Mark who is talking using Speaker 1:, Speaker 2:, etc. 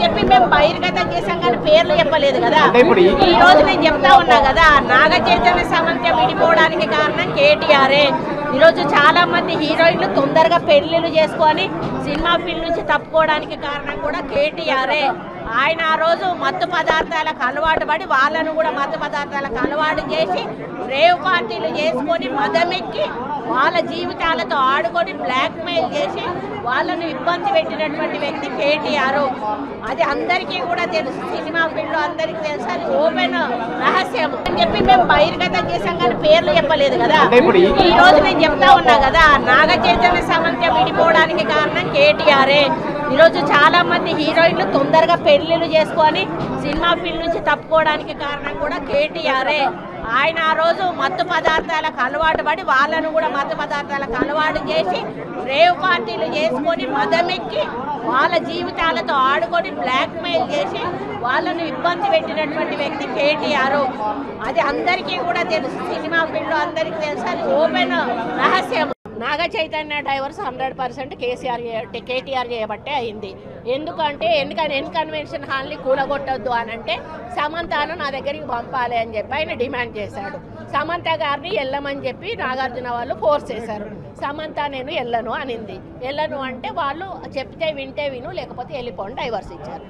Speaker 1: అని చెప్పి మేము బహిర్గతం చేసాం కానీ పేర్లు చెప్పలేదు కదా. ఈ రోజు నేను చెప్తా ఉన్నా కదా, నాగ చైతన్య సమంత విడిపోవడానికి కారణం కేటీఆరే. ఈరోజు చాలా మంది హీరోయిన్లు తొందరగా పెళ్లిళ్ళు చేసుకొని సినిమా ఫీల్డ్ నుంచి తప్పుకోవడానికి కారణం కూడా కేటీఆరే. ఆయన ఆ రోజు మత్తు పదార్థాలకు అలవాటు పడి వాళ్ళను కూడా మత్తు పదార్థాలకు అలవాటు చేసి రేవ్ పార్టీలు చేసుకొని మదమెక్కి వాళ్ళ జీవితాలతో ఆడుకొని బ్లాక్మెయిల్ చేసి వాళ్ళను ఇబ్బంది పెట్టినటువంటి వ్యక్తి కేటీఆర్. అది అందరికీ కూడా తెలుసు, సినిమా ఫీల్డ్ అందరికీ తెలుసు, అది ఓపెన్ రహస్యం అని చెప్పి మేము బహిర్గతం చేసాం కానీ పేర్లు చెప్పలేదు కదా. ఈ రోజు నేను చెప్తా ఉన్నా కదా, నాగ చైతన్య సమంత విడిపోవడానికి కారణం కేటీఆరే. ఈరోజు చాలా మంది హీరోయిన్లు తొందరగా పెళ్లిళ్ళు చేసుకొని సినిమా ఫీల్డ్ నుంచి తప్పుకోవడానికి కారణం కూడా కేటీఆరే. ఆయన ఆ రోజు మత్తు పదార్థాలకు అలవాటు పడి వాళ్ళను కూడా మత్తు పదార్థాలకు అలవాటు చేసి రేవ్ పార్టీలు చేసుకొని మదమెక్కి వాళ్ళ జీవితాలతో ఆడుకొని బ్లాక్మెయిల్ చేసి వాళ్ళను ఇబ్బంది పెట్టినటువంటి వ్యక్తి కేటీఆర్. అది అందరికీ కూడా తెలుసు, సినిమా ఫీల్డ్ అందరికీ తెలుసు, అది ఓపెన్ రహస్యం. నాగ చైతన్య డైవర్స్ 100% కేటీఆర్ చేయబట్టే అయింది. ఎందుకంటే కన్వెన్షన్ హాల్ని కూలగొట్టొద్దు అని అంటే సమంతను నా దగ్గరికి పంపాలి అని చెప్పి ఆయన డిమాండ్ చేశాడు. సమంత గారిని వెళ్ళమని చెప్పి నాగార్జున వాళ్ళు ఫోర్స్ చేశారు. సమంత నేను వెళ్ళను అనింది. వెళ్ళను అంటే వాళ్ళు చెప్తే వింటే విను, లేకపోతే వెళ్ళిపోండి, డైవర్స్ ఇచ్చారు.